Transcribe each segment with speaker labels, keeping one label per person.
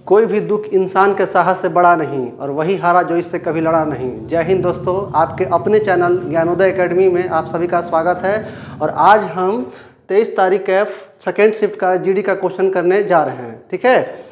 Speaker 1: कोई भी दुख इंसान के साहस से बड़ा नहीं और वही हारा जो इससे कभी लड़ा नहीं। जय हिंद दोस्तों, आपके अपने चैनल ज्ञानोदय एकेडमी में आप सभी का स्वागत है। और आज हम 23 तारीख के सेकेंड शिफ्ट का जीडी का क्वेश्चन करने जा रहे हैं। ठीक है,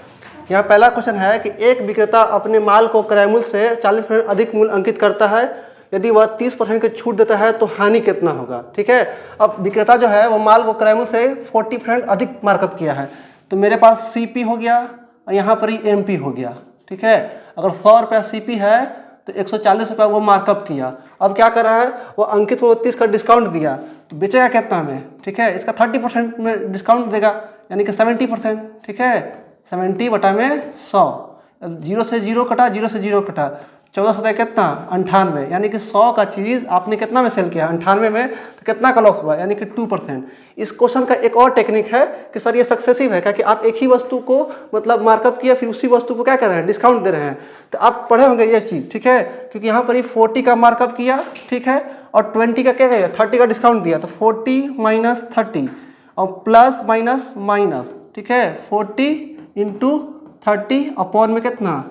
Speaker 1: यहाँ पहला क्वेश्चन है कि एक विक्रेता अपने माल को क्रय मूल्य से 40% अधिक मूल्य अंकित करता है। यदि वह 30% की छूट देता है तो हानि कितना होगा। ठीक है, अब विक्रेता जो है वो माल को क्रय मूल्य से 40% अधिक मार्कअप किया है। तो मेरे पास सीपी हो गया और यहाँ पर ही एमपी हो गया। ठीक है, अगर 100 रुपया सीपी है तो 140 रुपया वो मार्कअप किया। अब क्या कर रहा है, वो अंकित को 30 का डिस्काउंट दिया तो बेचेगा कितना में। ठीक है, इसका 30% में डिस्काउंट देगा यानी कि 70%। ठीक है, 70 बटा में 100, 0 से 0 कटा, 0 से 0 कटा, 14 कितना 98, यानी कि 100 का चीज़ आपने कितना में सेल किया 98 में, तो कितना का लॉस हुआ यानी कि 2%। इस क्वेश्चन का एक और टेक्निक है कि सर ये सक्सेसिव है, क्या कि आप एक ही वस्तु को मतलब मार्कअप किया फिर उसी वस्तु को क्या कर रहे हैं, डिस्काउंट दे रहे हैं। तो आप पढ़े होंगे ये चीज़। ठीक है, क्योंकि यहाँ पर ही 40 का मार्कअप किया, ठीक है, और 20 का क्या किया, 30 का डिस्काउंट दिया, तो 40 माइनस 30 और प्लस माइनस माइनस। ठीक है, 40 इंटू 30 अपॉन में कितना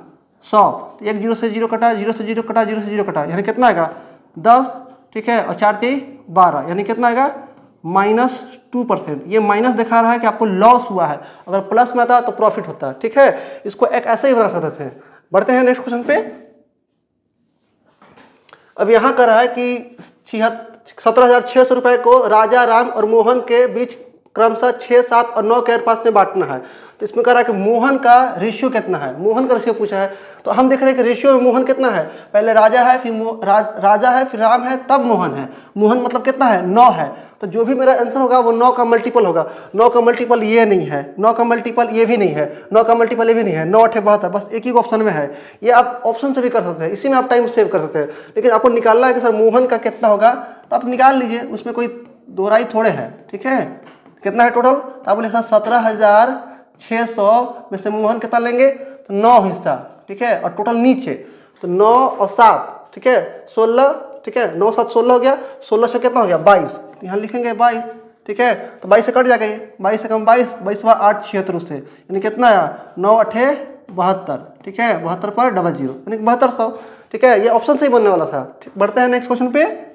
Speaker 1: 100, तो एक 0 से 0 कटा, 0 से 0 कटा, 0 से 0 कटा, यानी कितना आएगा 10। ठीक है, और 4 3 12, यानी कितना आएगा -2%। ये माइनस दिखा रहा है कि आपको लॉस हुआ है, अगर प्लस में आता तो प्रॉफिट होता है। ठीक है, इसको एक ऐसे ही बना सकते थे। बढ़ते हैं नेक्स्ट क्वेश्चन पे। अब यहाँ कर रहा है कि 17,600 रुपए को राजा राम और मोहन के बीच क्रमशः 6, 7 और 9 के अनुपात में बांटना है। तो इसमें कह रहा है कि मोहन का रेशियो कितना है, मोहन का रेशियो पूछा है। तो हम देख रहे हैं कि रेशियो में मोहन कितना है, पहले राजा है फिर राजा है फिर राम है तब मोहन है। मोहन मतलब कितना है 9 है, तो जो भी मेरा आंसर होगा वो 9 का मल्टीपल होगा। 9 का मल्टीपल ये नहीं है, 9 का मल्टीपल ये भी नहीं है, 9 का मल्टीपल ये भी नहीं है, 9 8 72, बस एक ही ऑप्शन में है। ये आप ऑप्शन से भी कर सकते हैं, इसी में आप टाइम सेव कर सकते हैं। लेकिन आपको निकालना है कि सर मोहन का कितना होगा, तो आप निकाल लीजिए, उसमें कोई दोहराई थोड़े है। ठीक है, कितना है टोटल, तो आप बोले 17,600 में से मोहन कितना लेंगे, तो 9 हिस्सा। ठीक है, और टोटल नीचे तो 9 और 7, ठीक है 16। ठीक है, 9 7 16 हो गया, 16 से कितना हो गया 22, यहाँ लिखेंगे 22। ठीक है, तो 22 से कट जाएगा ये, 22 से कम 22, 22 8 76 से, यानी कितना आया 9 8 72। ठीक है, 72 पर 00 यानी 7200। ठीक है, ये ऑप्शन से ही बनने वाला था। बढ़ते हैं नेक्स्ट क्वेश्चन पे।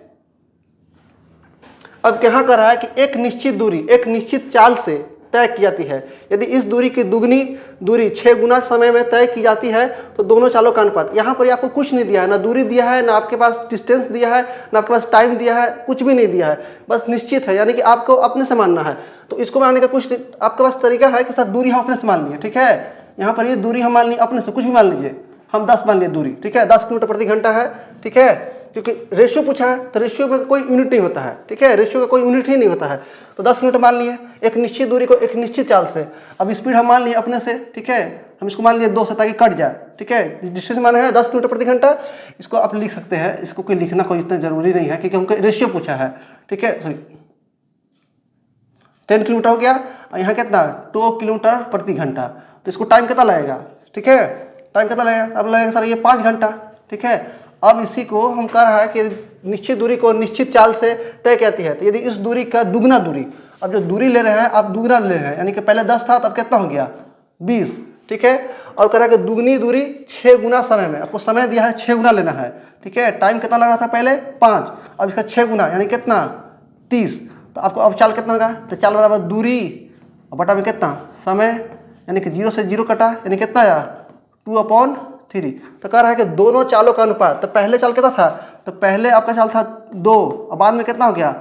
Speaker 1: अब क्या कर रहा है कि एक निश्चित दूरी एक निश्चित चाल से तय की जाती है। यदि इस दूरी की दुगनी दूरी 6 गुना समय में तय की जाती है तो दोनों चालों का अनुपात। यहाँ पर आपको कुछ नहीं दिया है, ना दूरी दिया है, ना आपके पास डिस्टेंस दिया है, ना आपके पास टाइम दिया है, कुछ भी नहीं दिया है, बस निश्चित है, यानी कि आपको अपने से मानना है। तो इसको मानने का कुछ आपके पास तरीका है कि सर दूरी हम अपने से मान लिए। ठीक है, यहाँ पर ये दूरी हम मान ली अपने से, कुछ भी मान लीजिए, हम 10 मान लिए दूरी। ठीक है, 10 किलोमीटर प्रति घंटा है। ठीक है, क्योंकि रेशियो पूछा है तो रेशियो में कोई यूनिट नहीं होता है। ठीक है, रेशियो का कोई यूनिट ही नहीं होता है, तो 10 किलोमीटर मान लिए एक निश्चित दूरी को एक निश्चित चाल से। अब स्पीड हम मान लिए अपने से। ठीक है, हम इसको मान लिए 2 से ताकि कट जाए। ठीक है, डिस्टेंस माना है 10 किलोमीटर प्रति घंटा, इसको आप लिख सकते हैं, इसको कोई लिखना कोई इतना जरूरी नहीं है क्योंकि हमको रेशियो पूछा है। ठीक है, सॉरी 10 किलोमीटर हो गया और यहाँ कितना 2 किलोमीटर प्रति घंटा, तो इसको टाइम कितना लगेगा। ठीक है, टाइम कितना लगेगा, अब लगेगा सर ये 5 घंटा। ठीक है, अब इसी को हम कह रहा है कि निश्चित दूरी को निश्चित चाल से तय कहती है। तो यदि इस दूरी का दुगना दूरी, अब जो दूरी ले रहे हैं आप दुगना ले रहे हैं, यानी कि पहले 10 था तब कितना हो गया 20। ठीक है, और कह रहा है कि दुगनी दूरी 6 गुना समय में, आपको समय दिया है 6 गुना लेना है। ठीक है, टाइम कितना लग रहा था पहले 5, अब इसका 6 गुना यानी कितना 30। तो आपको अब चाल कितना होगा, तो चाल बराबर दूरी और बटा में कितना समय, यानी कि 0 से 0 कटा, यानी कितना आया 2/3। तो कह रहा है कि दोनों चालों का अनुपात, तो पहले चाल कितना था, तो पहले आपका चाल था 2 और बाद में कितना हो गया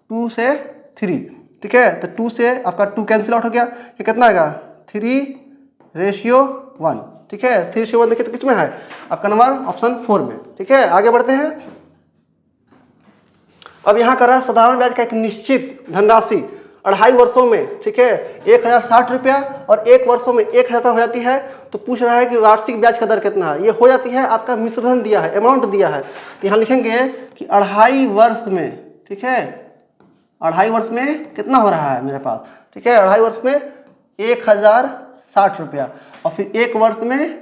Speaker 1: 2 से 3। ठीक है, तो 2 से आपका 2 कैंसिल आउट हो गया, ये कितना आएगा 3:1। ठीक है, 3:1 देखिए तो किस में है आपका नंबर ऑप्शन 4 में। ठीक है, आगे बढ़ते हैं। अब यहाँ कर रहा है साधारण ब्याज का एक निश्चित धनराशि 2.5 वर्षों में, ठीक है 1060 रुपया और 1 वर्षों में 1000 रुपया हो जाती है। तो पूछ रहा है कि वार्षिक ब्याज का दर कितना है। ये हो जाती है आपका मिश्रण दिया है, अमाउंट दिया है, तो यहाँ लिखेंगे कि 2.5 वर्ष में। ठीक है, 2.5 वर्ष में कितना हो रहा है मेरे पास। ठीक है, 2.5 वर्ष में 1060 रुपया और फिर 1 वर्ष में,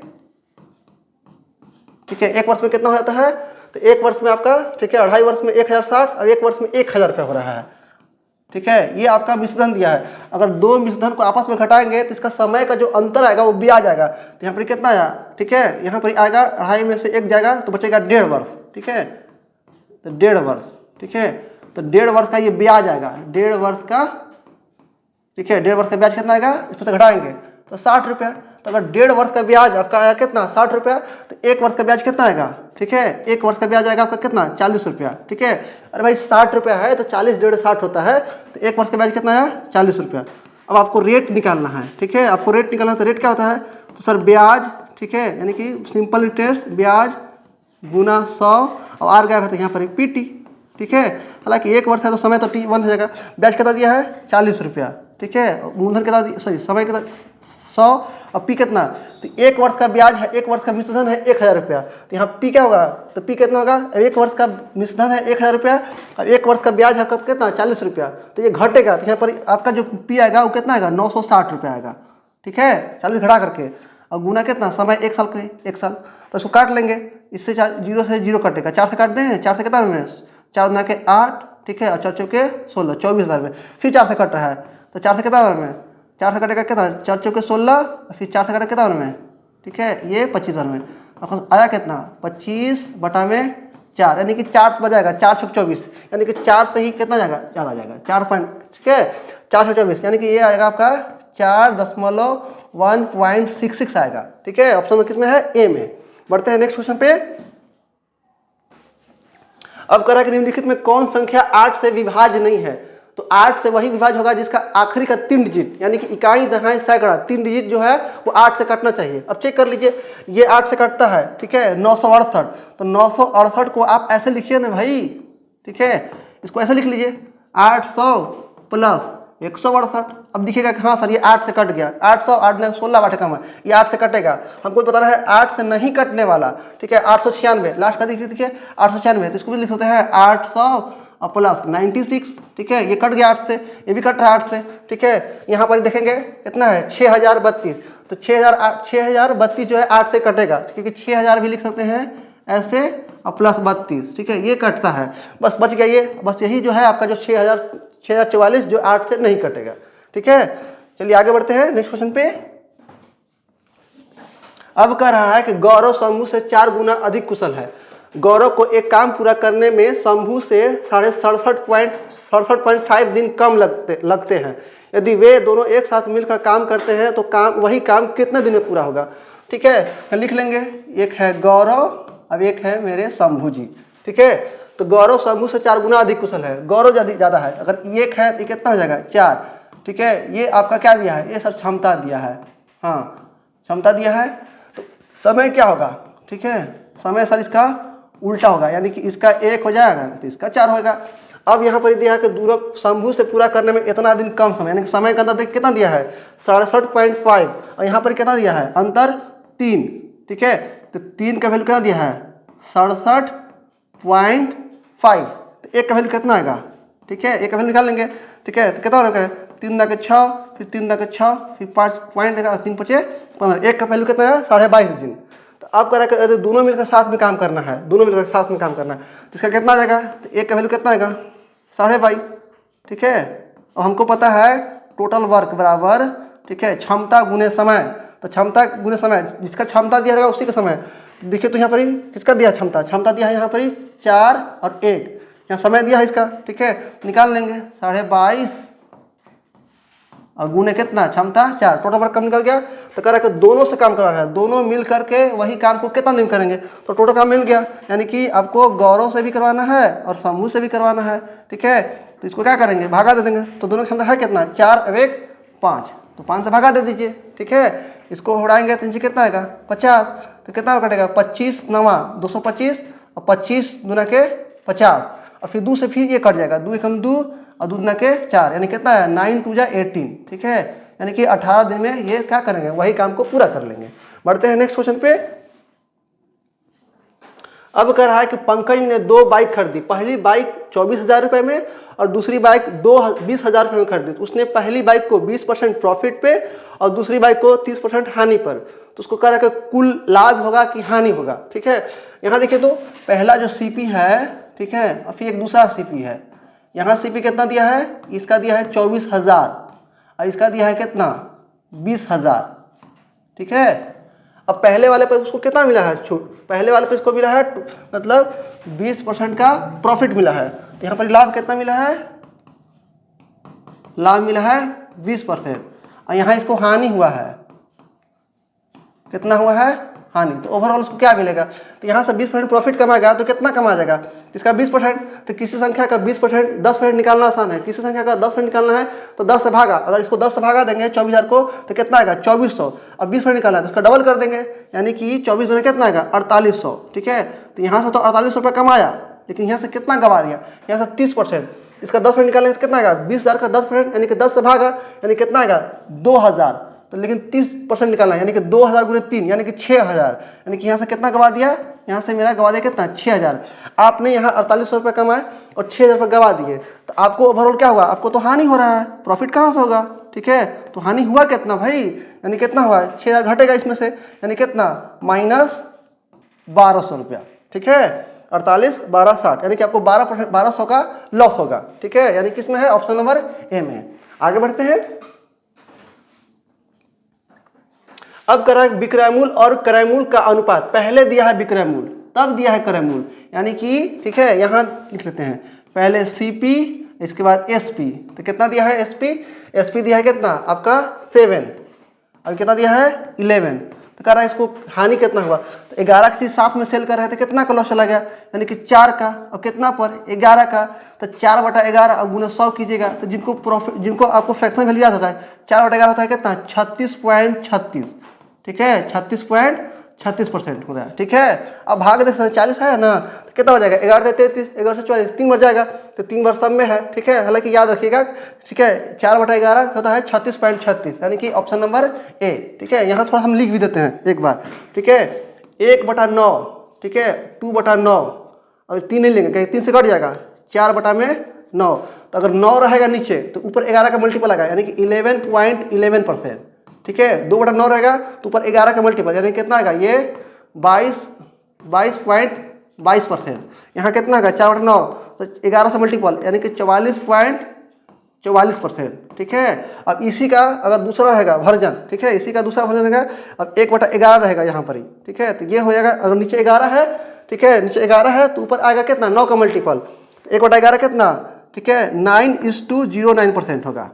Speaker 1: ठीक है 1 वर्ष में कितना हो जाता है, तो 1 वर्ष में आपका, ठीक है 2.5 वर्ष में 1060 और 1 वर्ष में 1000 रुपया हो रहा है। ठीक है, ये आपका मिश्रण दिया है। अगर दो मिश्रण को आपस में घटाएंगे तो इसका समय का जो अंतर आएगा वो ब्याज आएगा। तो यहाँ पर कितना आया, ठीक है, यहाँ पर आएगा 2.5 में से 1 जाएगा तो बचेगा 1.5 वर्ष, ठीक है, तो 1.5 वर्ष, ठीक है, तो 1.5 वर्ष का ये ब्याज आएगा, 1.5 वर्ष का, ठीक है, 1.5 वर्ष का ब्याज कितना आएगा, इसमें से घटाएंगे तो 60 रुपया। तो अगर 1.5 वर्ष का ब्याज आपका आया कितना 60 रुपया, तो 1 वर्ष का ब्याज कितना आएगा, ठीक है, 1 वर्ष का ब्याज आएगा आपका कितना 40 रुपया, ठीक है। अरे भाई 60 रुपया है तो 40 1.5 60 होता है, तो 1 वर्ष का ब्याज कितना है 40 रुपया। अब आपको रेट निकालना है, ठीक है, आपको रेट निकालना है तो रेट क्या होता है, तो सर ब्याज, ठीक है, यानी कि सिंपल इंटरेस्ट ब्याज गुना 100 और आर गया है तो यहाँ पर पीटी, ठीक है। हालांकि 1 वर्ष है तो समय तो टी 1 हो जाएगा। ब्याज कितना दिया है 40 रुपया, ठीक है, मूलधन कितना, सॉरी समय कितना 100 और पी कितना, तो 1 वर्ष का ब्याज है, 1 वर्ष का मिश्रण है 1000 रुपया, तो यहाँ पी क्या होगा, तो पी कितना होगा, 1 वर्ष का मिश्रण है 1000 रुपया और 1 वर्ष का ब्याज है कब कितना 40 रुपया, तो ये घटेगा, तो यहाँ पर आपका जो पी आएगा वो कितना आएगा 960 रुपया आएगा, ठीक है, 40 घटा करके और गुना कितना समय 1 साल के 1 साल, तो इसको काट लेंगे, इससे 0 से 0 कटेगा, 4 से काट दें, 4 से कितना में 4 गुना के 8, ठीक है, और 4 चौके 16, 24 बार में, फिर 4 से कट रहा है तो 4 से कितना बार में 4 से कटेगा कितना 4 चौके 16, फिर 4 से कटेगा कितना बार में, ठीक है, ये 25 बार में, अब आया कितना 25/4, यानी कि 4 बजाएगा 4 छक 24, यानी कि 4 से ही कितना जाएगा 4 आ जाएगा 4 पॉइंट, ठीक है, 4 छक 24, यानी कि ये आएगा आपका 4.166 आएगा, ठीक है। ऑप्शन में किस में है, ए में। बढ़ते हैं नेक्स्ट क्वेश्चन पे। अब कह रहा है कि निम्नलिखित में कौन संख्या 8 से विभाज्य नहीं है, तो 8 से वही विभाज्य होगा जिसका आखिरी का 3 डिजिट, यानी कि इकाई दहाई सैकड़ा 3 डिजिट जो है वो 8 से कटना चाहिए। अब चेक कर लीजिए, ये 8 से कटता है, ठीक है, 968, तो 968 को आप ऐसे लिखिए ना भाई, ठीक है, इसको ऐसे लिख लीजिए 800 प्लस 168। अब दिखेगा कि हाँ सर ये 8 से कट गया, 800 8 ने 16 बाटे कम है, ये 8 से कटेगा, हमको पता है 8 से नहीं कटने वाला, ठीक है, 896 लास्ट का देखिए 896, तो इसको भी लिख सकते हैं 800 और प्लस 96, ठीक है, ये कट गया 8 से, ये भी कट रहा है 8 से, ठीक है। यहाँ पर देखेंगे कितना है 6032, तो 6032 जो है 8 से कटेगा, क्योंकि 6000 भी लिख सकते हैं ऐसे और प्लस 32, ठीक है, ये कटता है, बस बच गया ये, बस यही जो है आपका जो 6044 जो 8 से नहीं कटेगा, ठीक है। चलिए आगे बढ़ते हैं नेक्स्ट क्वेश्चन पे। अब कह रहा है कि गौरव शंभू से 4 गुना अधिक कुशल है। गौरव को एक काम पूरा करने में शंभू से 67.5 दिन कम लगते हैं। यदि वे दोनों एक साथ मिलकर काम करते हैं तो वही काम कितने दिन में पूरा होगा, ठीक है, लिख लेंगे, एक है गौरव अब एक है मेरे शंभू जी, ठीक है। तो गौरव शंभू से 4 गुना अधिक कुशल है, गौरव ज़्यादा है, अगर एक है तो कितना हो जाएगा 4, ठीक है। ये आपका क्या दिया है, ये सर क्षमता दिया है, हाँ क्षमता दिया है, तो समय क्या होगा, ठीक है, समय सर इसका उल्टा होगा, यानी कि इसका 1 हो जाएगा तो इसका 4 होगा। अब यहाँ पर दिया है कि दूरक शंभू से पूरा करने में इतना दिन कम समय, यानी कि समय का अंतर कितना दिया है 67.5 और यहाँ पर कितना दिया है अंतर 3, ठीक है, तो 3 का वैल्यू कितना दिया है 67.5, तो 1 का वैल्यू कितना आएगा, ठीक है, 1 का वैल्यू निकाल लेंगे, ठीक है, तो कितना होगा 3 × 6 फिर 3 × 6 फिर 5 पॉइंट देगा 3 × 5 15, 1 का वैल्यू कितना है 22.5 दिन। तो अब कह रहा है दोनों मिलकर साथ में काम करना है, दोनों मिलकर साथ में काम करना है, तो इसका कितना आ जाएगा, तो 1 का वैल्यू कितना आएगा 22.5, ठीक है, और हमको पता है टोटल वर्क बराबर, ठीक है, क्षमता गुने समय, तो क्षमता गुने समय जिसका क्षमता दिया रहेगा उसी का समय। देखिए तो यहाँ पर ही किसका दिया क्षमता दिया है यहाँ पर ही 4 और 1, यहाँ समय दिया है इसका, ठीक है, निकाल लेंगे 22.5 और गुने कितना क्षमता 4, टोटल वर्क कम निकल गया। तो कह रहा है कि दोनों से काम करा है, दोनों मिल करके वही काम को कितना दिन करेंगे, तो टोटल काम मिल गया, यानी कि आपको गौरव से भी करवाना है और शंभू से भी करवाना है, ठीक है। तो इसको क्या करेंगे भागा दे देंगे, तो दोनों क्षमता है कितना 4 और 1 5, तो 5 से भागा दे दीजिए, ठीक है, इसको उड़ाएंगे तो नीचे कितना आएगा 50, तो कितना कटेगा 25 9 225 और 25 दूना के 50 और फिर 2 से फिर ये कट जाएगा, 2 एकम 2 और 2 दूना के 4, यानी कितना है 9 2 18, ठीक है, यानी कि 18 दिन में ये क्या करेंगे वही काम को पूरा कर लेंगे। बढ़ते हैं नेक्स्ट क्वेश्चन पे। अब कह रहा है कि पंकज ने 2 बाइक खरीदी, पहली बाइक 24,000 रुपये में और दूसरी बाइक 20,000 रुपये में खरीदी। तो उसने पहली बाइक को 20% प्रॉफिट पे और दूसरी बाइक को 30% हानि पर, तो उसको कह रहा है कि कुल लाभ होगा कि हानि होगा, ठीक है। यहाँ देखिए तो पहला जो सीपी है, ठीक है, और फिर एक दूसरा सीपी है, यहाँ CP कितना दिया है, इसका दिया है 24,000 और इसका दिया है कितना 20,000, ठीक है। अब पहले वाले पे उसको कितना मिला है छूट, पहले वाले पे इसको मिला है मतलब 20% का प्रॉफिट मिला है। तो यहाँ पर लाभ कितना मिला है, लाभ मिला है 20% और यहाँ इसको हानि हुआ है, कितना हुआ है हानि। तो ओवरऑल उसको क्या मिलेगा, तो यहाँ से 20% प्रॉफिट कमाएगा तो कितना कमा जाएगा, इसका 20%। तो किसी संख्या का 20% 10% निकालना आसान है, किसी संख्या का 10% निकालना है तो 10 से भागा, अगर इसको 10 से भागा देंगे 24,000 को तो कितना आएगा 2400। अब 20% निकालना है तो इसका डबल कर देंगे, यानी कि 24 में कितना आएगा 4800, ठीक है। तो यहाँ से तो 4800 रुपये कमाया, लेकिन यहाँ से कितना गवा दिया, यहाँ से 30%, इसका 10% निकालेंगे तो कितना आएगा 20,000 का 10% यानी कि 10 से भागा यानी कितना आएगा 2,000। तो लेकिन 30% निकालना है यानी कि 2,000 गुणे 3 यानी कि 6,000, यानी कि यहाँ से कितना गवा दिया, यहाँ से मेरा गवा दिया कितना 6,000। आपने यहाँ 4800 रुपये कमाए और 6,000 रुपये गवा दिए, तो आपको ओवरऑल क्या हुआ, आपको तो हानि हो रहा है, प्रॉफिट कहाँ से होगा, ठीक है। तो हानि हुआ कितना भाई, यानी कितना हुआ 6,000 घटेगा इसमें से, यानी कितना -1,200 रुपया, ठीक है। 48 12 60 यानी कि आपको 1200 का लॉस होगा, ठीक है। यानी किसमें है, ऑप्शन नंबर ए में। आगे बढ़ते हैं। अब करा विक्रय मूल्य और क्रय मूल्य का अनुपात, पहले दिया है विक्रय मूल्य तब दिया है क्रय मूल्य, यानी कि ठीक है यहाँ लिख लेते हैं पहले CP इसके बाद SP। तो कितना दिया है SP दिया है कितना आपका 7 और कितना दिया है 11। तो कह रहा है इसको हानि कितना हुआ, तो 11 की चीज साथ में सेल कर रहे थे, कितना का लॉस चला गया, यानी कि 4 का और कितना पर 11 का। तो 4/11 अब गुना 100 कीजिएगा, तो जिनको प्रॉफिट जिनको आपको फ्रैक्शन वैल्यू याद होता है 4/11 होता है कितना 36.36, ठीक है 36.36% होता है, ठीक है। अब भाग देख 40 है ना, तो कितना हो जाएगा 11 से 33 11 से 44 3 बार जाएगा, तो 3 बार सब में है, ठीक है। हालांकि याद रखिएगा, ठीक है 4/11 होता है 36.36 यानी कि ऑप्शन नंबर ए, ठीक है। यहाँ थोड़ा हम लिख भी देते हैं एक बार, ठीक है 1/9, ठीक है 2/9 और 3 नहीं लेंगे, कहीं 3 से कट जाएगा 4/9। तो अगर 9 रहेगा नीचे तो ऊपर 11 का मल्टीपल आएगा यानी कि 11.11%, ठीक है। 2/9 रहेगा तो ऊपर 11 का मल्टीपल यानी कितना आएगा ये 22.22%। यहाँ कितना आएगा 4/9 तो 11 से मल्टीपल यानी कि 44.44%, ठीक है। अब इसी का अगर दूसरा रहेगा वर्जन, ठीक है इसी का दूसरा वर्जन रहेगा, अब 1/11 रहेगा यहाँ पर ही, ठीक है। तो ये हो जाएगा, अगर नीचे 11 है, ठीक है नीचे 11 है तो ऊपर आएगा कितना 9 का मल्टीपल, 1/11 कितना, ठीक है 9:09% होगा,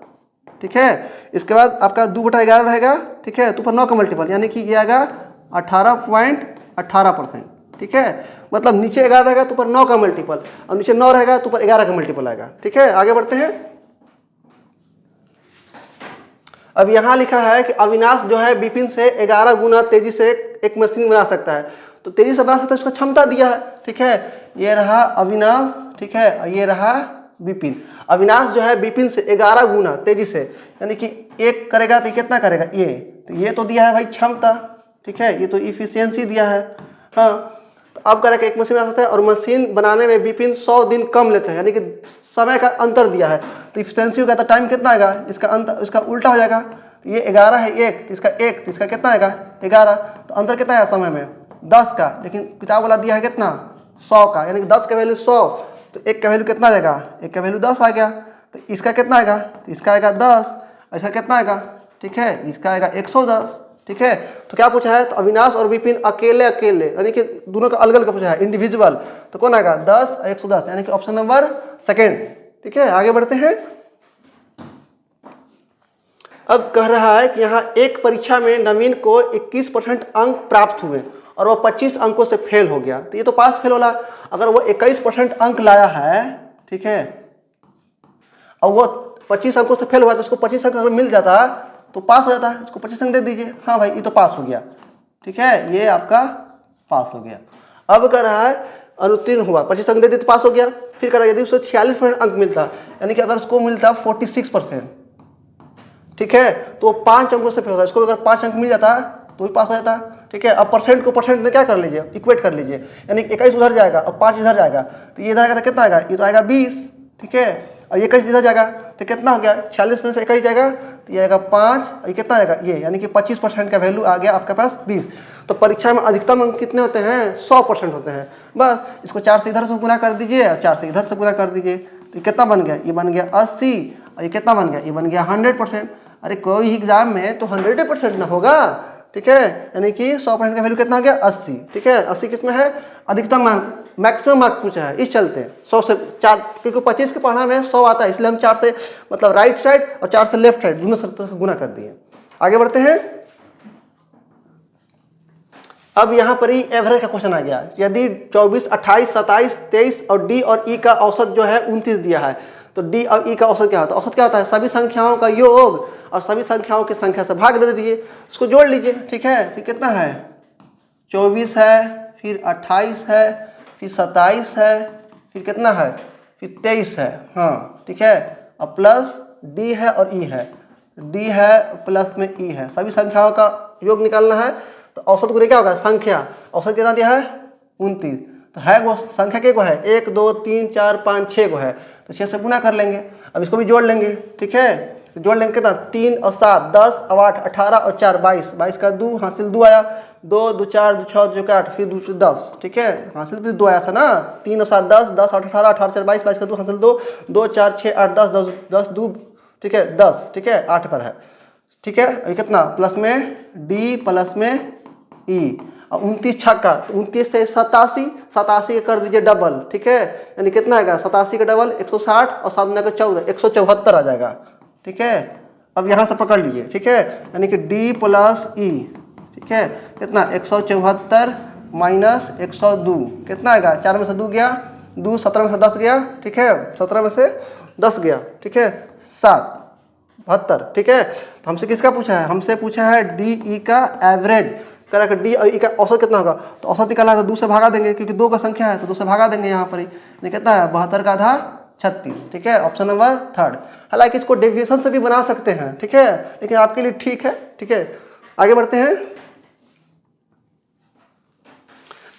Speaker 1: ठीक है। इसके बाद आपका 2/11 रहेगा, ठीक है तो ऊपर 9 का मल्टीपल यानी कि ये आएगा 18.18%, ठीक है। मतलब नीचे 11 रहेगा तो ऊपर 9 का मल्टीपल और नीचे 9 रहेगा तो ऊपर 11 का मल्टीपल आएगा, ठीक है। आगे बढ़ते हैं। अब यहाँ लिखा है कि अविनाश जो है विपिन से 11 गुना तेजी से एक मशीन बना सकता है, तो तेजी से बना सकता है उसका क्षमता दिया है, ठीक है। ये रहा अविनाश, ठीक है और ये रहा विपिन। अविनाश जो है विपिन से 11 गुना तेजी से यानी कि 1 करेगा तो कितना करेगा ये, तो ये तो दिया है भाई क्षमता, ठीक है ये तो इफिशियंसी दिया है, हाँ। तो अब करेगा एक मशीन बना सकता है और मशीन बनाने में विपिन 100 दिन कम लेते हैं यानी कि समय का अंतर दिया है, तो इफिशियंसी होगा तो टाइम कितना आएगा, इसका अंतर इसका उल्टा हो जाएगा। तो ये 11 है 1 तो इसका 1 तो इसका कितना आएगा 11, तो अंतर कितना आएगा समय में 10 का, लेकिन किताब वाला दिया है कितना 100 का, यानी कि 10 का वैल्यू 100 तो 1 का वैल्यू कितना आ जाएगा, 1 का वैल्यू 10 आ गया। तो इसका कितना आएगा, तो इसका आएगा 10, इसका कितना आएगा, ठीक है इसका आएगा 110, ठीक है। तो क्या पूछा है, तो अविनाश और विपिन अकेले यानी कि दोनों का अलग अलग पूछा है इंडिविजुअल, तो कौन आएगा 10 और 110 यानी कि ऑप्शन नंबर सेकेंड, ठीक है। आगे बढ़ते हैं। अब कह रहा है कि यहाँ एक परीक्षा में नवीन को 21% अंक प्राप्त हुए और वो 25 अंकों से फेल हो गया, तो ये तो पास फेल होला। अगर वो 21% अंक लाया है, ठीक है और वो 25 अंकों से फेल हुआ तो उसको 25 अंक अगर मिल जाता तो पास हो जाता है, उसको 25 अंक दे दीजिए, हाँ भाई ये तो पास हो गया, ठीक है ये आपका पास हो गया। अब कह रहा है अनुत्तीर्ण हुआ, 25 अंक दे दिए तो पास हो गया। फिर कह रहा है यदि उसको 46% अंक मिलता यानी कि अगर उसको मिलता 46%, ठीक है तो 5 अंकों से फेल होता, इसको अगर 5 अंक मिल जाता तो भी पास हो जाता, ठीक है। अब परसेंट को परसेंट में क्या कर लीजिए इक्वेट कर लीजिए, यानी 21 उधर जाएगा और 5 इधर जाएगा, तो ये इधर आएगा तो कितना आएगा, ये तो आएगा 20, ठीक है और ये 21 इधर जाएगा तो कितना हो गया 46 में से 21 जाएगा तो ये आएगा 5 और ये कितना आएगा ये, यानी कि 25% का वैल्यू आ गया आपके पास 20। तो परीक्षा में अधिकतम अंक कितने होते हैं 100% होते हैं। बस इसको 4 से इधर से गुना कर दीजिए और 4 से इधर से गुना कर दीजिए, तो कितना बन गया, ये बन गया 80, और ये कितना बन गया, ये बन गया 100%। अरे कोई एग्जाम में तो 100% ना होगा, ठीक है, यानी कि 100% का वैल्यू कितना आ गया 80, ठीक है। 80 किस में है, अधिकतम मैक्सिमम मार्क्स पूछा है, इस चलते 100 से 4, क्योंकि 25 के पढ़ना में 100 आता है, इसलिए हम 4 से मतलब राइट साइड और 4 से लेफ्ट साइड दोनों तरह से गुना कर दिए। आगे बढ़ते हैं। अब यहाँ पर ही एवरेज का क्वेश्चन आ गया। यदि 24, 28, 27, 23 और डी और ई का औसत जो है 29 दिया है, तो डी और ई का औसत क्या होता है? औसत क्या होता है? सभी संख्याओं का योग और सभी संख्याओं की संख्या से भाग दे दीजिए, उसको जोड़ लीजिए, ठीक है। फिर कितना है, 24 है, फिर 28 है, फिर 27 है, फिर कितना है, फिर 23 है, हाँ ठीक है। अब प्लस डी है और ई है, डी है प्लस में ई है, सभी संख्याओं का योग निकालना है। तो औसत गुणे क्या होगा, संख्या, औसत कितना दिया है 29, तो है वो संख्या के को है 1 2 3 4 5 6 को है, तो 6 से गुना कर लेंगे। अब इसको भी जोड़ लेंगे, ठीक है, तो जोड़ लेंगे कितना, 3 और 7 10 और 8 18 और 4 22, 22 का 2 हासिल 2 आया, 2 2 4 2 6 2 8, फिर 2 10, ठीक है, हासिल भी 2 आया था ना, 3 और 7 10 10 8 18 18 4 22, 22 का 2 हासिल 2 2 4 6 8 10 10 10 2, ठीक है 10, ठीक है 8 पर है, ठीक है। ये कितना, प्लस में डी प्लस में ई, और 29 छक्का, तो 29 से 87, 87 कर दीजिए डबल, ठीक है, यानी कितना आएगा 87 का डबल 160 और 7 का 14 174 आ जाएगा, ठीक है। अब यहाँ से पकड़ लीजिए, ठीक है, यानी कि डी प्लस ई, ठीक है, कितना 174 माइनस 102 कितना आएगा, 4 में से 2 गया 2, 17 में से 10 गया, ठीक है, 17 में से 10 गया, ठीक है 7 72, ठीक है। तो हमसे किसका पूछा है, हमसे पूछा है डी ई का एवरेज, कह रहा है डी और ई का औसत कितना होगा, तो औसत निकालना है तो 2 से भागा देंगे, क्योंकि 2 का संख्या है तो 2 से भागा देंगे यहाँ पर ही, कितना है 72 का आधा 36, ठीक है, ऑप्शन नंबर 3। हालांकि इसको डेविएशन से भी बना सकते हैं, ठीक है, लेकिन आपके लिए ठीक है, ठीक है। आगे बढ़ते हैं।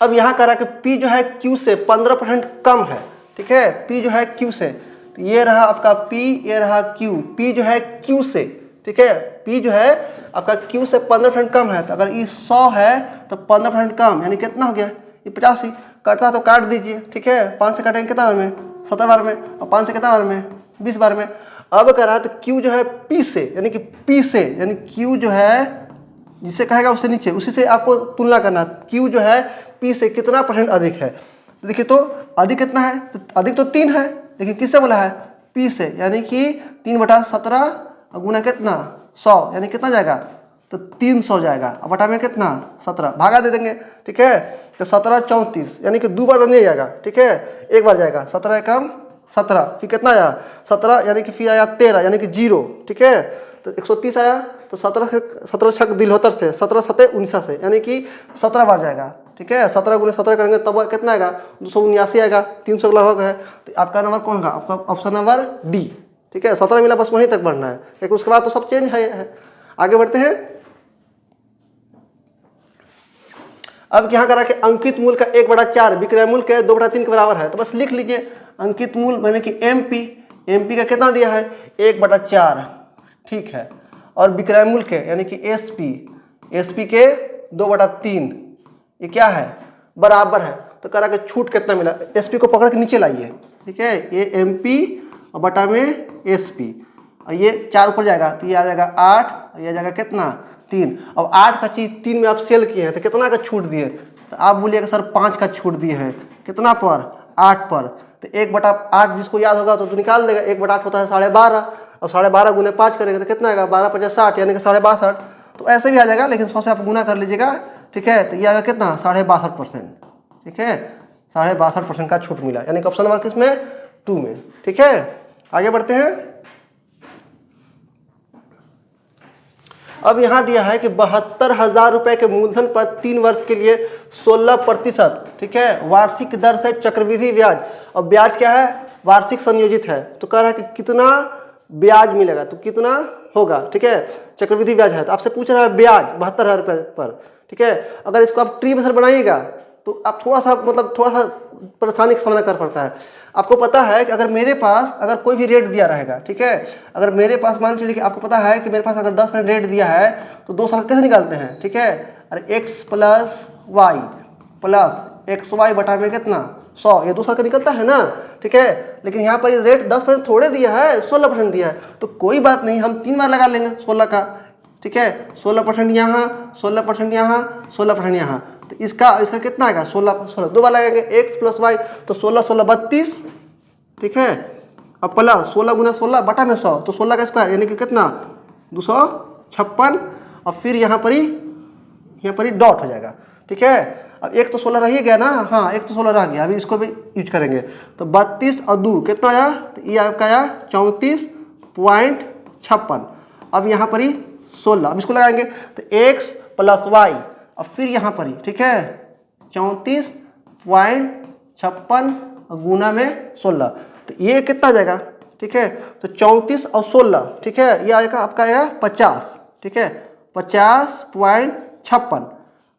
Speaker 1: अब यहाँ कह रहा है कि P जो है Q से 15% कम है, ठीक है, P जो है Q से, तो ये रहा आपका P, ये रहा Q, P जो है Q से, ठीक है, P जो है आपका Q से 15% कम है, तो अगर ये 100 है तो 15% कम यानी कितना हो गया, ये 85, कटता तो काट दीजिए, ठीक है, 5 से काटेंगे कितना बार में 7 बार में, और 5 से कितना बार में 20 बार में। अब कह रहा है तो Q जो है P से, यानी कि P से, यानी Q जो है जिसे कहेगा उससे नीचे, उसी से आपको तुलना करना, Q जो है P से कितना % अधिक है। तो देखिए, तो अधिक कितना है, तो अधिक तो 3 है, लेकिन किससे बोला है, P से, यानी कि 3/17 और गुना कितना 100, यानी कितना जाएगा, तो 300 जाएगा, और बटा में कितना 17, भागा दे देंगे, ठीक है, तो 17 34, यानी कि 2 बार नहीं जाएगा, ठीक है, 1 बार जाएगा, 17 कम 17, फिर कितना आया 17, यानी कि फिर आया 13, यानी कि 0, ठीक है, तो 130 आया, तो 17 छक दिलहोतर से 17 7 19 से, यानी कि 17 बार जाएगा, ठीक है, 17 गुने 17 करेंगे तब कितना आएगा 279 आएगा, 300 का लगभग है, तो आपका नंबर कौन होगा, आपका ऑप्शन नंबर डी, ठीक है। 17 मिला, बस वहीं तक बढ़ना है, क्योंकि उसके बाद तो सब चेंज है। आगे बढ़ते हैं। अब यहाँ करा कि अंकित मूल का 1/4 विक्रय मूल के 2/3 के बराबर है, तो बस लिख लीजिए अंकित मूल मैंने कि एमपी का कितना दिया है 1/4, ठीक है, और विक्रय मूल के यानी कि एसपी के 2/3, ये क्या है बराबर है, तो करा कि छूट कितना मिला, एसपी को पकड़ के नीचे लाइए, ठीक है, ये एमपी और बटा में एसपी, और ये 4 ऊपर जाएगा तो ये आ जाएगा 8, और ये आ जाएगा कितना 3। अब 8 का चीज 3 में आप सेल किए हैं तो कितना का छूट दिए, तो आप बोलिएगा सर 5 का छूट दिए हैं, कितना पर 8 पर, तो 1/8 जिसको याद होगा तो निकाल देगा, 1/8 होता है 12.5, और 12.5 गुने 5 करेंगे तो कितना आएगा 12 × 60, यानी कि 62.5, तो ऐसे भी आ जाएगा, लेकिन 100 से आप गुना कर लीजिएगा, ठीक है, तो ये आएगा कितना 62.5%, ठीक है, 62.5% का छूट मिला, यानी कि ऑप्शन नंबर किसमें 2 में, ठीक है। आगे बढ़ते हैं। अब यहाँ दिया है कि 72,000 रुपए के मूलधन पर 3 वर्ष के लिए 16%, ठीक है, वार्षिक दर से चक्रवृद्धि ब्याज, और ब्याज क्या है वार्षिक संयोजित है, तो कह रहा है कि कितना ब्याज मिलेगा, तो कितना होगा, ठीक है, चक्रवृद्धि ब्याज है, तो आपसे पूछ रहा है ब्याज 72,000 रुपए पर, ठीक है। अगर इसको आप ट्री मेथड बनाइएगा तो आप थोड़ा सा परेशानी का सामना कर पड़ता है। आपको पता है कि अगर मेरे पास अगर कोई भी रेट दिया रहेगा, ठीक है, अगर मेरे पास मान चलिए कि आपको पता है कि मेरे पास अगर 10% रेट दिया है तो 2 साल कैसे निकालते हैं, ठीक है, अरे x + y + xy बटा में कितना 100, ये 2 साल का निकलता है ना, ठीक है। लेकिन यहाँ पर ये रेट 10% थोड़े दिया है, 16% दिया है, तो कोई बात नहीं, हम 3 बार लगा लेंगे 16 का, ठीक है। 16% यहाँ, 16% यहाँ, 16% यहाँ, तो इसका कितना आएगा 16 2 बार लगाएंगे x प्लस वाई, तो 16 16 32, ठीक है। अब प्लस 16 गुना 16 बटा में 100, तो 16 का स्क्वायर यानी कि कितना 256, और फिर यहाँ पर ही डॉट हो जाएगा, ठीक है। अब एक तो 16 रह ही गया ना, हाँ एक तो 16 रह गया, अभी इसको भी यूज करेंगे, तो 32 और 2 कितना आया, तो ये आपका आया 34.56। अब यहाँ पर ही 16, अब इसको लगाएंगे तो x प्लस वाई, अब फिर यहाँ पर ही, ठीक है 34.56 गुना में 16, तो ये कितना आ जाएगा, ठीक है। तो 34 और 16, ठीक है, ये आएगा आपका आया 50, ठीक है 50.56।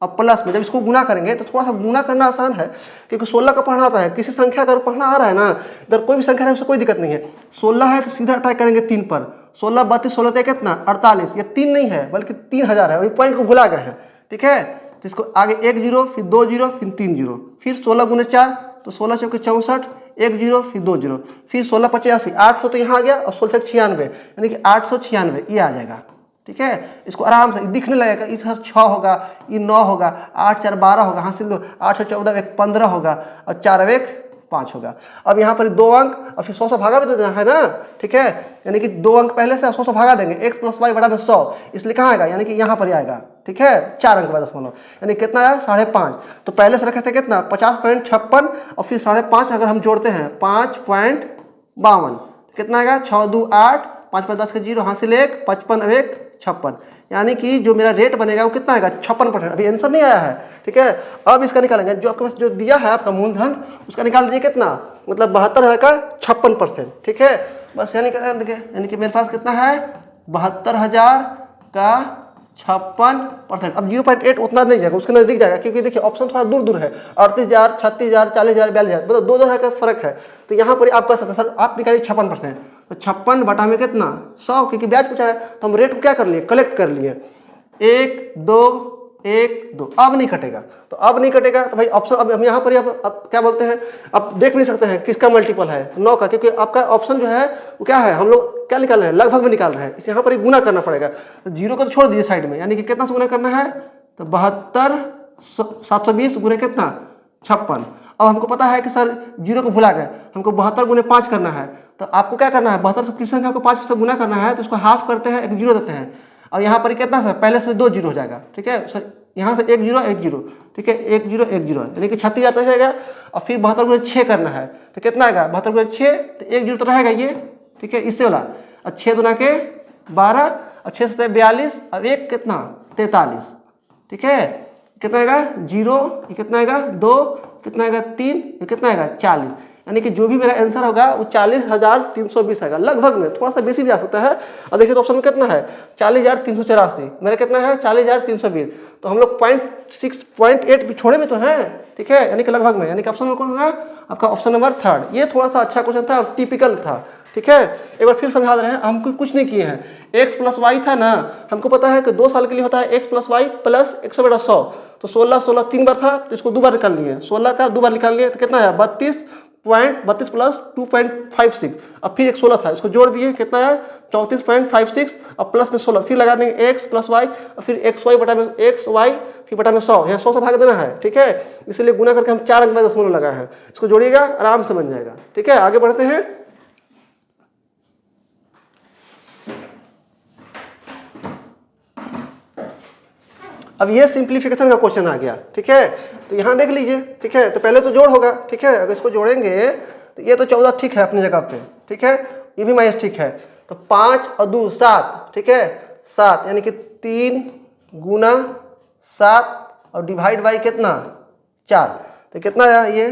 Speaker 1: अब प्लस में जब इसको गुना करेंगे तो थोड़ा सा गुना करना आसान है, क्योंकि 16 का पढ़ना आता है, किसी संख्या अगर पढ़ना आ रहा है ना, इधर कोई भी संख्या है उससे कोई दिक्कत नहीं है। 16 है तो सीधा अटैक करेंगे 3 पर, 16 32 16 कितना 48, ये 3 नहीं है बल्कि 3000 है, अभी पॉइंट को भुला गए हैं, ठीक है। तो इसको आगे 1 0 फिर 2 0 फिर 3 0, फिर 16 गुने 4 तो 16 चौके 64, 1 0 फिर 2 0, फिर 16 85, 800 तो यहाँ आ गया, और 16 96 यानी कि 896 ये आ जाएगा, ठीक है। इसको आराम से दिखने लगेगा, इधर 6 होगा, ये 9 होगा, 8 4 12 होगा, हासिल लो 8 14 1 15 होगा, और 4 1 5 होगा। अब यहाँ पर 2 अंक और फिर 100 से भागा भी तो देना है ना, ठीक है, यानी कि 2 अंक पहले से 100 से भागा देंगे, x प्लस वाई बटा में 100, इसलिए कहाँ आएगा, यानी कि यहाँ पर ही आएगा, ठीक है 4 अंक का दशमलव, यानी कितना आया 5.5। तो पहले से रखे थे कितना 50.56, और फिर 5.5 अगर हम जोड़ते हैं 5.52, कितना आएगा 6 2 8, 5 5 10 के 0, हासिल 1 55 1 56, यानी कि जो मेरा रेट बनेगा वो कितना आएगा 56%। अभी आंसर नहीं आया है, ठीक है। अब इसका निकालेंगे, जो आपके पास जो दिया है आपका मूलधन, उसका निकाल दीजिए कितना, मतलब 72,000 का 56%, ठीक है। बस यानी कि मेरे पास कितना है 72,000 का 56%। अब 0.8 उतना नहीं जाएगा, उसके नजदीक जाएगा, क्योंकि देखिए ऑप्शन थोड़ा दूर दूर है, 38,000 36,000 40,000 42,000, मतलब 2,000 का फर्क है। तो यहाँ पर आप कह सकते हैं सर आप निकालिए 56%, तो 56 बटा में कितना 100, क्योंकि ब्याज पूछा है, तो हम रेट को क्या कर लिए कलेक्ट कर लिए, 1 2 1 2, अब नहीं कटेगा, तो अब नहीं कटेगा, तो भाई ऑप्शन अब हम यहाँ पर आप क्या बोलते हैं, आप देख नहीं सकते हैं किसका मल्टीपल है, तो 9 का, क्योंकि आपका ऑप्शन जो है वो क्या है, हम लोग क्या निकाल रहे हैं लगभग में निकाल रहे हैं, इसे यहाँ पर ही गुना करना पड़ेगा, तो 0 को तो छोड़ दीजिए साइड में, यानी कि कितना से गुना करना है, तो 72 720 गुने कितना 56। अब हमको पता है कि सर 0 को भुला गए, हमको 72 गुने 5 करना है, तो आपको क्या करना है 72 से किस संख्या को 5 से गुना करना है, तो उसको हाफ करते हैं 1 0 देते हैं, और यहाँ पर कितना सर पहले से 2 0 हो जाएगा, ठीक है सर, यहाँ से 1 0 1 0, ठीक है 1 0 1 0, यानी कि 36,000 हो जाएगा, और फिर 72 गुने 6 करना है, तो कितना आएगा 72 गुने 6, तो 1 0 तो रहेगा ये, ठीक है इससे वाला, और 6 दुना के 12, और 6 से 42, अब 1 कितना 43, ठीक है, कितना आएगा 0, ये कितना आएगा 2, कितना आएगा 3, ये कितना आएगा 40, यानी कि जो भी मेरा आंसर होगा वो 40,320 आएगा, लगभग में थोड़ा सा बेसी भी आ सकता है। और देखिए तो ऑप्शन में कितना है 40,384, मेरा कितना है 40,320, तो हम लोग 0.8 भी छोड़े भी तो हैं, ठीक है, यानी कि लगभग में, यानी कि ऑप्शन में कौन होगा आपका ऑप्शन नंबर 3। ये थोड़ा सा अच्छा क्वेश्चन था और टिपिकल था, ठीक है। एक बार फिर समझा दे रहे हैं, हम कुछ नहीं किए हैं, x प्लस वाई था ना, हमको पता है कि 2 साल के लिए होता है x प्लस वाई प्लस 100/100, तो 16 16 3 बार था, तो इसको 2 बार निकाल लिए, 16 का 2 बार निकाल लिए, तो कितना है 32 प्लस 2.56, अब फिर एक 16 था, इसको जोड़ दिए कितना है 34.56, अब प्लस में 16, फिर लगा देंगे x प्लस वाई, और फिर एक्स वाई बटा में एक्स वाई फिर बटा में 100, यहाँ 100 से भाग देना है, ठीक है, इसलिए गुना करके हम 4 अंक में दशमलव लगाए हैं, इसको जोड़िएगा आराम से बन जाएगा, ठीक है। आगे बढ़ते हैं, अब ये सिंप्लीफिकेशन का क्वेश्चन आ गया, ठीक है, तो यहाँ देख लीजिए, ठीक है, तो पहले तो जोड़ होगा, ठीक है, अगर इसको जोड़ेंगे तो ये तो 14 ठीक है अपनी जगह पे, ठीक है, ये भी माइनस ठीक है, तो 5 और 2 7, ठीक है 7, यानी कि 3 गुना 7 और डिवाइड बाई कितना 4, तो कितना आया ये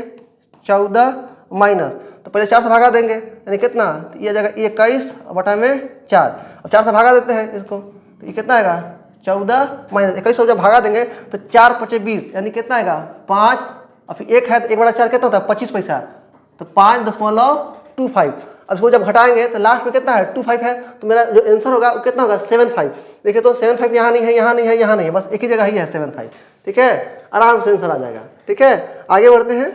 Speaker 1: 14 माइनस, तो पहले 4 से भागा देंगे, यानी कितना, तो ये जगह 21 बटा में 4, अब 4 से भागा देते हैं इसको, तो ये कितना आएगा 14 माइनस 21 जब भागा देंगे तो 4 5 20, यानी कितना आएगा 5, और फिर 1 है तो 1/4 कितना होता है 25 पैसा, तो 5.25। अब इसको जब घटाएंगे तो लास्ट में कितना है 25 है, तो मेरा जो आंसर होगा वो कितना होगा 75। देखिए तो 75 यहाँ नहीं है, यहाँ नहीं है, यहाँ नहीं है, बस एक ही जगह ही है 75, ठीक है, आराम से आंसर आ जाएगा, ठीक है। आगे बढ़ते हैं,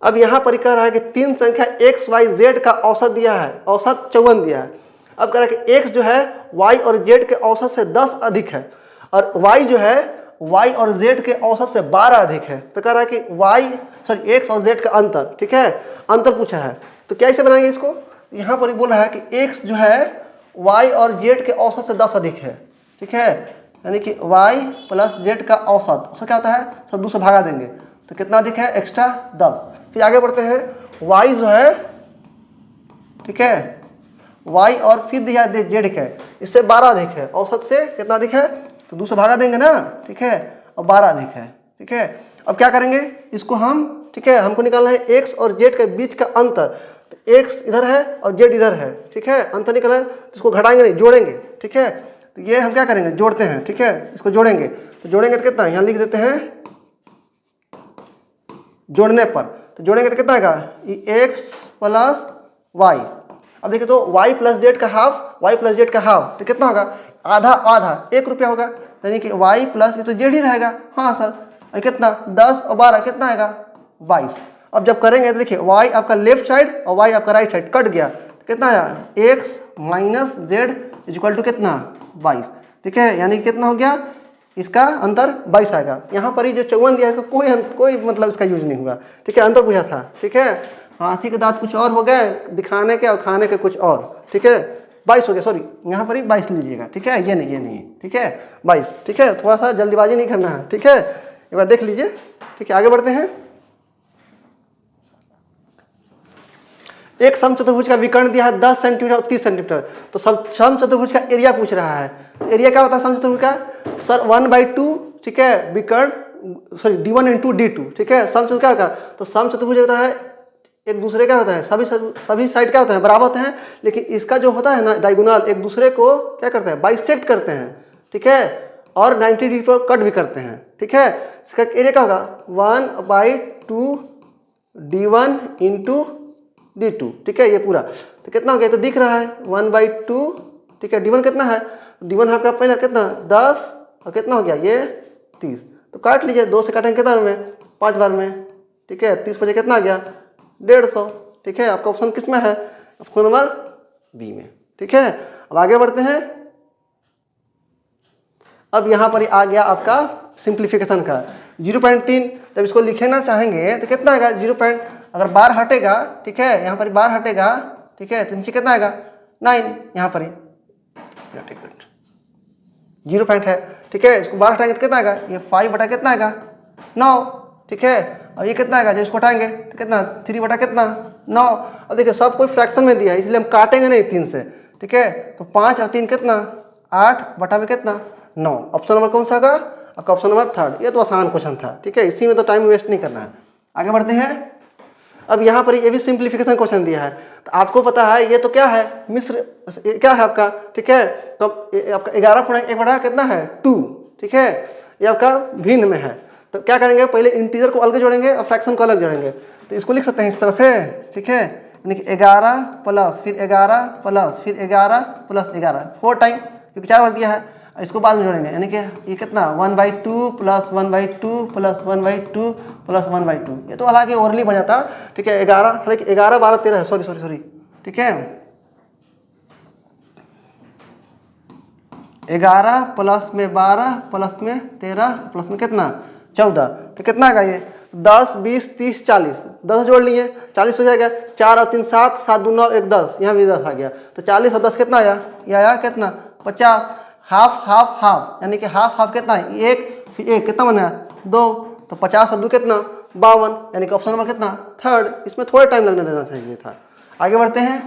Speaker 1: अब यहाँ पर कह रहा है कि तीन संख्या x, y, z का औसत दिया है, औसत 54 दिया है। अब कह रहा है कि x जो है y और z के औसत से 10 अधिक है और y जो है y और z के औसत से 12 अधिक है। तो कह रहा है कि x और z का अंतर, ठीक है, अंतर पूछा है। तो कैसे बनाएंगे इसको? यहाँ पर बोल रहा है कि x जो है y और z के औसत से 10 अधिक है, ठीक है, यानी कि y प्लस z का औसत, उसका क्या होता है, सब 2 से भागा देंगे तो कितना अधिक है, एक्स्ट्रा 10। फिर आगे बढ़ते हैं, y जो है, ठीक है, y और फिर दिया z का, इससे 12 अधिक है, औसत से कितना अधिक है, तो 2 से भागा देंगे ना, ठीक है, और 12 अधिक है, ठीक है। अब क्या करेंगे इसको हम, ठीक है, हमको निकालना है x और z के बीच का अंतर। तो x इधर है और z इधर है, ठीक है, अंतर निकला है, तो इसको घटाएंगे नहीं, जोड़ेंगे, ठीक है। तो ये हम क्या करेंगे, जोड़ते हैं, ठीक है, इसको जोड़ेंगे। तो जोड़ेंगे तो कितना, यहाँ लिख देते हैं जोड़ने पर, तो जोड़ेंगे तो कितना आएगा, x प्लस y। अब देखिए तो y प्लस जेड का हाफ, y प्लस जेड का हाफ, तो कितना होगा, आधा आधा, 1 रुपया होगा, यानी कि y प्लस, ये तो जेड ही रहेगा, हाँ सर, और कितना 10 और 12 कितना आएगा 22। अब जब करेंगे तो देखिए y आपका लेफ्ट साइड और y आपका राइट साइड कट गया, तो कितना आया, x minus Z equal to कितना 22, ठीक है, यानी कितना हो गया, इसका अंतर 22 आएगा। यहाँ पर ही जो 54 दिया है इसका कोई मतलब इसका यूज नहीं हुआ, ठीक है, अंतर पूछा था, ठीक है। हाथी के दांत कुछ और हो गए दिखाने के और खाने के कुछ और, ठीक है, 22 हो गया, सॉरी यहाँ पर ही 22 लीजिएगा, ठीक है, ये नहीं, ठीक है, 22, ठीक है, थोड़ा सा जल्दीबाजी नहीं करना है, ठीक है, एक बार देख लीजिए, ठीक है। आगे बढ़ते हैं, एक समचतुर्भुज का विकर्ण दिया है 10 सेंटीमीटर और 30 सेंटीमीटर, तो समचतुर्भुज का एरिया पूछ रहा है। तो एरिया क्या होता है समचतुर्भुज का, सर 1/2, ठीक है, विकर्ण, सॉरी d1 इंटू d2, ठीक है, समचतुर्भुज क्या होगा, तो समचतुर्भुज होता है एक दूसरे क्या होता है, सभी साइड क्या होते हैं, बराबर होते हैं, लेकिन इसका जो होता है ना डायगोनल, एक दूसरे को क्या करते हैं, बाइसेक्ट करते हैं, ठीक है, और 90 डिग्री पर कट भी करते हैं, ठीक है। इसका एरिया क्या होगा, 1/2 d1 इंटू d2, ठीक है, ये पूरा, तो कितना हो गया, तो दिख रहा है 1/2, ठीक है, d1 कितना है, d1 आपका पहले कितना 10 और कितना हो गया ये 30, तो काट लीजिए, 2 से काटेंगे कितना में, 5 बार में, ठीक है, 30 बजे कितना आ गया 150, ठीक है। आपका ऑप्शन किस में है, ऑप्शन नंबर बी में, ठीक है। अब आगे बढ़ते हैं, अब यहाँ पर आ गया आपका सिंप्लीफिकेशन का 0.3, जब इसको लिखना चाहेंगे तो कितना आएगा 0. अगर बार हटेगा, ठीक है, यहाँ पर बार हटेगा, ठीक है, तो नीचे कितना आएगा 9, यहाँ पर ही 0 है, ठीक है, इसको बार हटाएंगे तो कितना आएगा, ये 5 बटा कितना आएगा 9, ठीक है, और ये कितना आएगा, जब इसको हटाएंगे तो कितना 3 बटा कितना 9। अब देखिए सब कोई फ्रैक्शन में दिया है इसलिए हम काटेंगे नहीं 3 से, ठीक है, तो 5 और 3 कितना 8 बटा में कितना 9। ऑप्शन नंबर कौन सा होगा आपका, ऑप्शन नंबर 3। ये तो आसान क्वेश्चन था, ठीक है, इसी में तो टाइम वेस्ट नहीं करना है। आगे बढ़ते हैं, अब यहाँ पर ये भी सिंप्लीफिकेशन क्वेश्चन दिया है, तो आपको पता है ये तो क्या है मिश्र, क्या है आपका, ठीक है, तो आपका 11.1 बटा कितना है 2, ठीक है, ये आपका भिन्न में है। तो क्या करेंगे, पहले इंटीजर को अलग जोड़ेंगे और फ्रैक्शन को अलग जोड़ेंगे, तो इसको लिख सकते हैं इस तरह से, ठीक है, यानी कि 11 प्लस फिर 11 प्लस फिर 11 प्लस 11, 4 टाइम, क्योंकि 4 बार दिया है, इसको बाद में जोड़ेंगे, यानी कि ये कितना 1/2 प्लस 1/2 प्लस 1/2 प्लस 1/2, ये तो हालांकि ओरली बन जाता, ठीक है, 11, हालांकि 11 12 13 है, सॉरी, ठीक है, 11 प्लस में 12 प्लस में 13 प्लस में कितना 14, तो कितना आएगा ये 10 20 30 40, 10 जोड़ लिए 40 हो जाएगा, 4 और 3 7, 7 2 9 1 10, यहाँ भी 10 आ गया, तो 40 और 10 कितना आया, ये आया कितना 50, हाफ हाफ हाफ, यानी कि हाफ कितना है 1, फिर 1 कितना बना 2, तो 50 और 2 कितना 52, यानी कि ऑप्शन नंबर कितना 3, इसमें थोड़ा टाइम लगने देना चाहिए था। आगे बढ़ते हैं,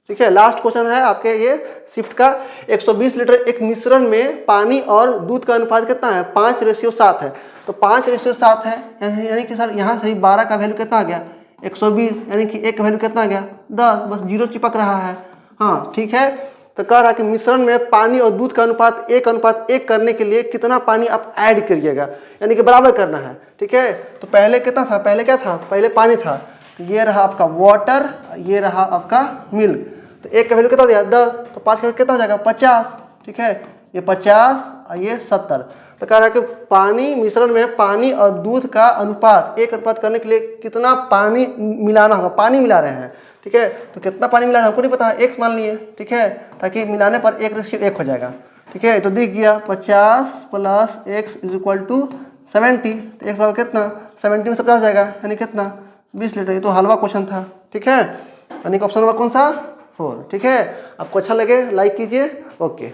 Speaker 1: ठीक है, लास्ट क्वेश्चन है आपके ये शिफ्ट का, 120 लीटर एक मिश्रण में पानी और दूध का अनुपात कितना है 5:7 है, तो 5:7 है, यानी कि सर यहाँ से 12 का वैल्यू कितना आ गया 120, यानी कि 1 का वैल्यू कितना आ गया 10, बस 0 चिपक रहा है, हाँ ठीक है। तो कह रहा है कि मिश्रण में पानी और दूध का अनुपात 1:1 करने के लिए कितना पानी आप ऐड करिएगा, यानी कि बराबर करना है, ठीक है। तो पहले कितना था, पहले क्या था, पहले पानी था, ये रहा आपका वाटर, ये रहा आपका मिल्क, तो 1 का वैल्यू कितना दिया 10, तो 5 का कितना हो जाएगा 50, ठीक है, ये 50 और ये 70, तो कह रहा है कि पानी मिश्रण में पानी और दूध का अनुपात, एक अनुपात करने के लिए कितना पानी मिलाना होगा, पानी मिला रहे हैं, ठीक है। तो कितना पानी मिला रहे हैं हमको नहीं पता है, x मान लिए, ठीक है, ताकि मिलाने पर 1:1 हो जाएगा, ठीक है। तो दिख गया 50 + x = 70, तो x बराबर कितना 70 में 50 जाएगा, यानी कितना 20 लीटर। ये तो हलवा क्वेश्चन था, ठीक है, यानी कि ऑप्शन नंबर कौन सा 4, ठीक है। आपको अच्छा लगे लाइक कीजिए, ओके।